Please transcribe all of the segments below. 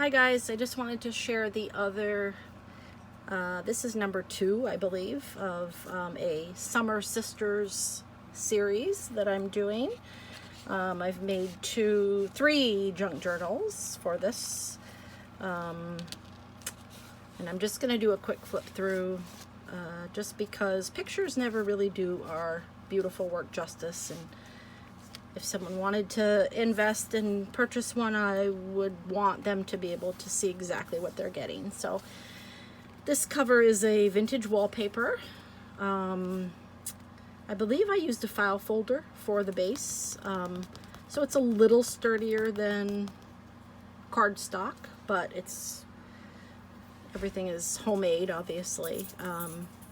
Hi guys, I just wanted to share the other, this is number 2, I believe, of a Summer Sisters series that I'm doing. I've made 3 junk journals for this, and I'm just going to do a quick flip through, just because pictures never really do our beautiful work justice, and if someone wanted to invest and purchase one, I would want them to be able to see exactly what they're getting. So this cover is a vintage wallpaper. I believe I used a file folder for the base. So it's a little sturdier than cardstock, but everything is homemade, obviously.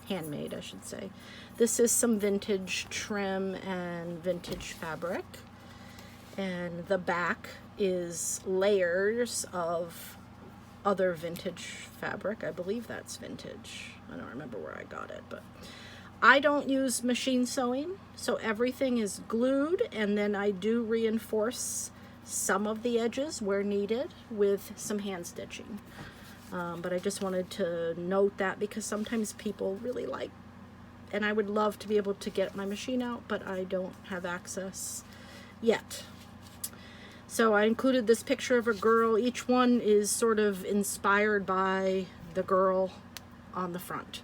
Handmade, I should say. This is some vintage trim and vintage fabric, and the back is layers of other vintage fabric. I believe that's vintage. I don't remember where I got it, but I don't use machine sewing, so everything is glued, and then I do reinforce some of the edges where needed with some hand stitching. But I just wanted to note that because sometimes people really like, and I would love to be able to get my machine out, but I don't have access yet. So I included this picture of a girl. Each one is sort of inspired by the girl on the front.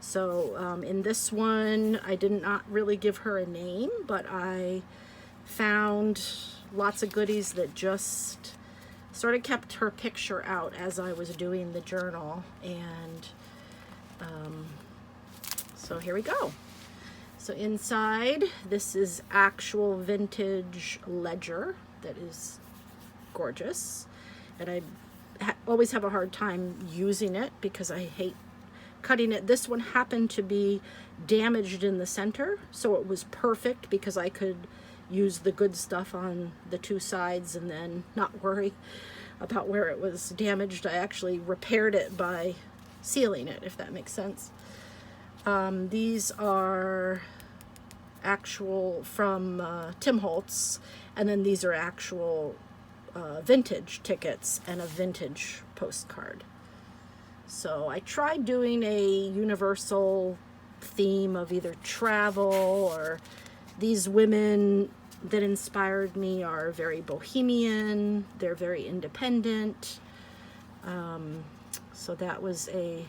So in this one, I did not really give her a name, but I found lots of goodies that just sort of kept her picture out as I was doing the journal, and so here we go. So inside, this is actual vintage ledger that is gorgeous, and I always have a hard time using it because I hate cutting it. This one happened to be damaged in the center, so it was perfect because I could use the good stuff on the 2 sides and then not worry about where it was damaged. I actually repaired it by sealing it, if that makes sense. These are actual from Tim Holtz, and then these are actual vintage tickets and a vintage postcard. So I tried doing a universal theme of either travel, or these women that inspired me are very bohemian, they're very independent. So that was a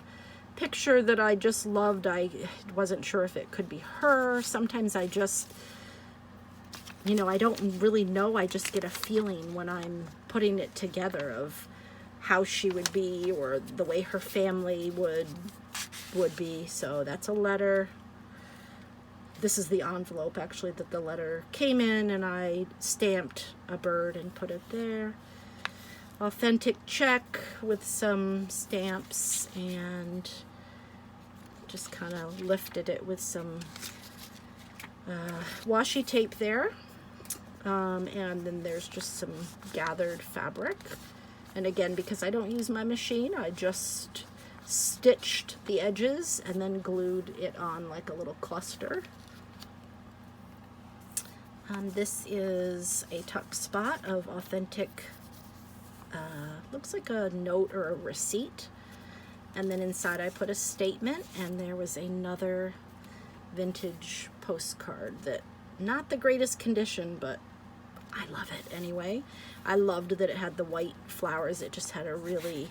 picture that I just loved. I wasn't sure if it could be her. Sometimes I just, I don't really know. I just get a feeling when I'm putting it together of how she would be, or the way her family would be. So that's a letter. This is the envelope, actually, that the letter came in, and I stamped a bird and put it there. Authentic check with some stamps, and just kind of lifted it with some washi tape there. And then there's just some gathered fabric. And again, because I don't use my machine, I just stitched the edges and then glued it on like a little cluster. This is a tuck spot of authentic, looks like a note or a receipt. And then inside I put a statement, and there was another vintage postcard that, not the greatest condition, but I love it anyway. I loved that it had the white flowers. It just had a really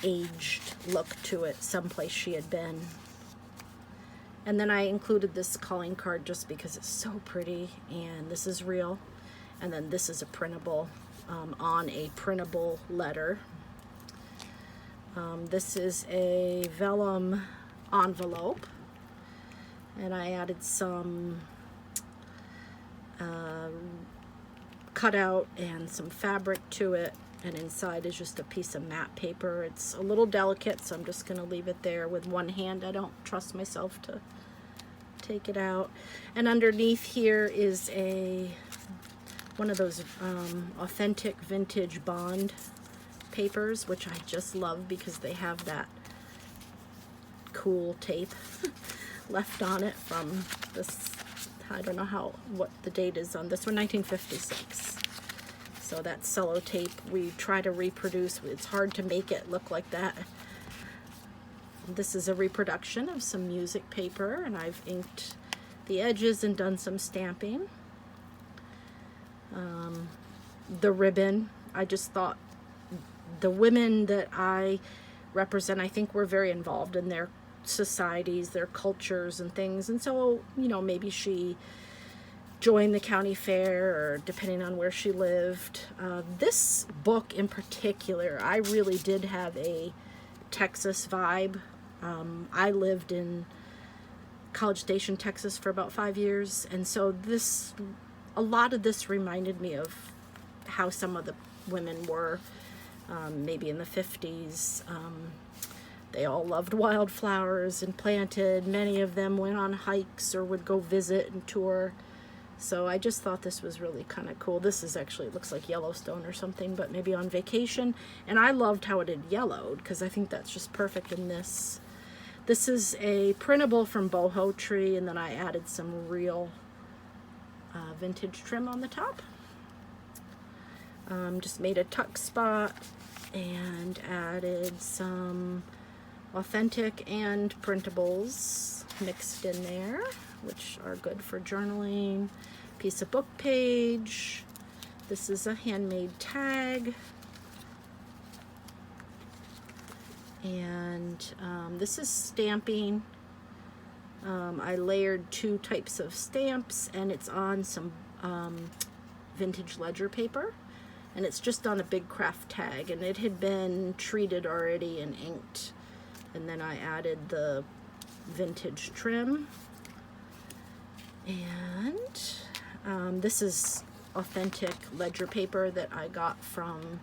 aged look to it, someplace she had been. And then I included this calling card just because it's so pretty, and this is real. And then this is a printable, on a printable letter. This is a vellum envelope, and I added some cutout and some fabric to it, and inside is just a piece of matte paper. It's a little delicate, so I'm just going to leave it there with one hand. I don't trust myself to take it out. And underneath here is one of those authentic vintage bond papers, which I just love because they have that cool tape left on it from this, I don't know what the date is on this one, 1956. So that sellotape we try to reproduce. It's hard to make it look like that. This is a reproduction of some music paper, and I've inked the edges and done some stamping. The ribbon, I just thought the women that I represent, I think, were very involved in their societies, their cultures and things, and so, you know, maybe she joined the county fair, or depending on where she lived. This book in particular, I really did have a Texas vibe. I lived in College Station, Texas for about 5 years, and so a lot of this reminded me of how some of the women were, maybe in the 50s. They all loved wildflowers and planted. Many of them went on hikes or would go visit and tour. So I just thought this was really kind of cool. This is actually, it looks like Yellowstone or something, but maybe on vacation. And I loved how it had yellowed, because I think that's just perfect in this. This is a printable from Boho Tree, and then I added some real vintage trim on the top. Just made a tuck spot and added some authentic and printables mixed in there, which are good for journaling. Piece of book page. This is a handmade tag. And this is stamping. I layered 2 types of stamps, and it's on some vintage ledger paper, and it's just on a big craft tag, and it had been treated already and inked, and then I added the vintage trim. And this is authentic ledger paper that I got from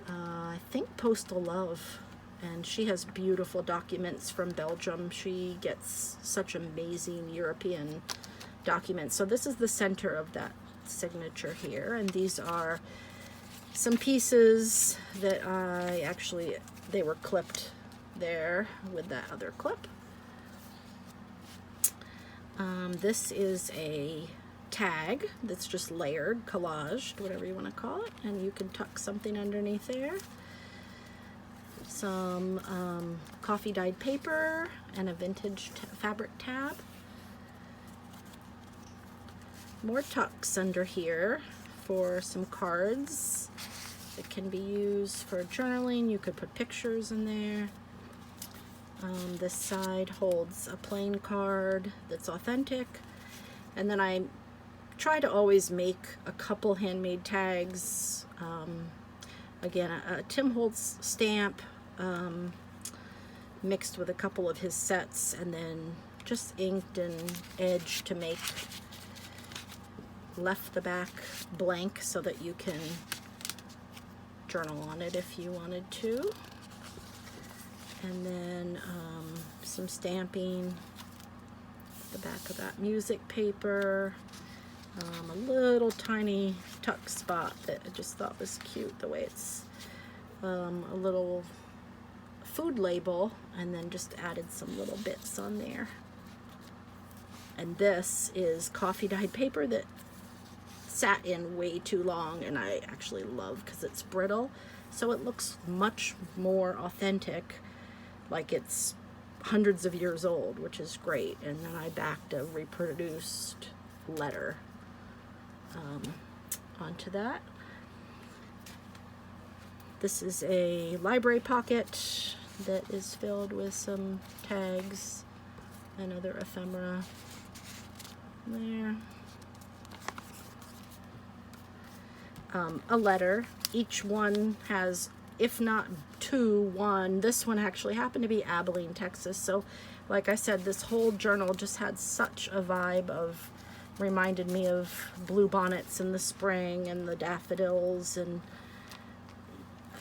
I think Postal Love, and she has beautiful documents from Belgium. She gets such amazing European documents. So this is the center of that signature here, and these are some pieces that they were clipped there with that other clip. This is a tag that's just layered, collaged, whatever you want to call it, and you can tuck something underneath there. Some coffee dyed paper and a vintage fabric tab. More tucks under here for some cards that can be used for journaling. You could put pictures in there. This side holds a plain card that's authentic, and then I try to always make a couple handmade tags. Again, a Tim Holtz stamp mixed with a couple of his sets, and then just inked and edged to make, left the back blank so that you can journal on it if you wanted to. And then some stamping, the back of that music paper, a little tiny tuck spot that I just thought was cute, the way it's a little food label, and then just added some little bits on there. And this is coffee dyed paper that sat in way too long, and I actually love because it's brittle, so it looks much more authentic, like it's hundreds of years old, which is great. And then I backed a reproduced letter onto that. This is a library pocket that is filled with some tags and other ephemera there. A letter. Each one has, if not one. This one actually happened to be Abilene, Texas. So like I said, this whole journal just had such a vibe of, reminded me of bluebonnets in the spring and the daffodils, and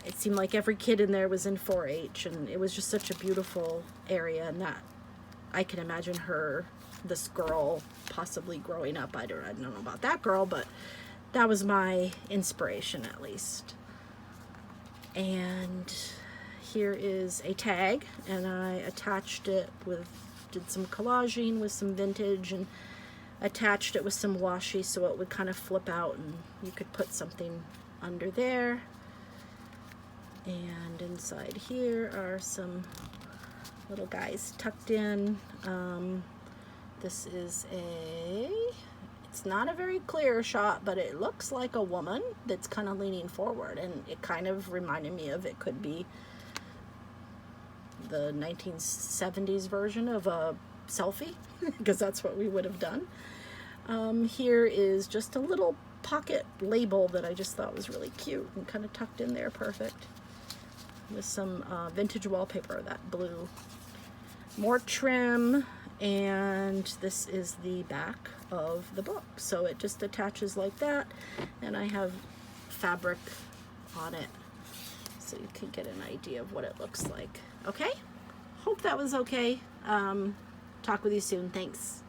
it seemed like every kid in there was in 4-H, and it was just such a beautiful area, and that I can imagine this girl possibly growing up. I don't know about that girl, but that was my inspiration, at least. And here is a tag, and I attached it with, did some collaging with some vintage, and attached it with some washi so it would kind of flip out and you could put something under there. And inside here are some little guys tucked in. This is it's not a very clear shot, but it looks like a woman that's kind of leaning forward, and it kind of reminded me of, it could be the 1970s version of a selfie, because that's what we would have done. Here is just a little pocket label that I just thought was really cute and kind of tucked in there perfect, with some vintage wallpaper, that blue. More trim, and this is the back of the book. So it just attaches like that, and I have fabric on it so you can get an idea of what it looks like. Okay, hope that was okay. Talk with you soon. Thanks.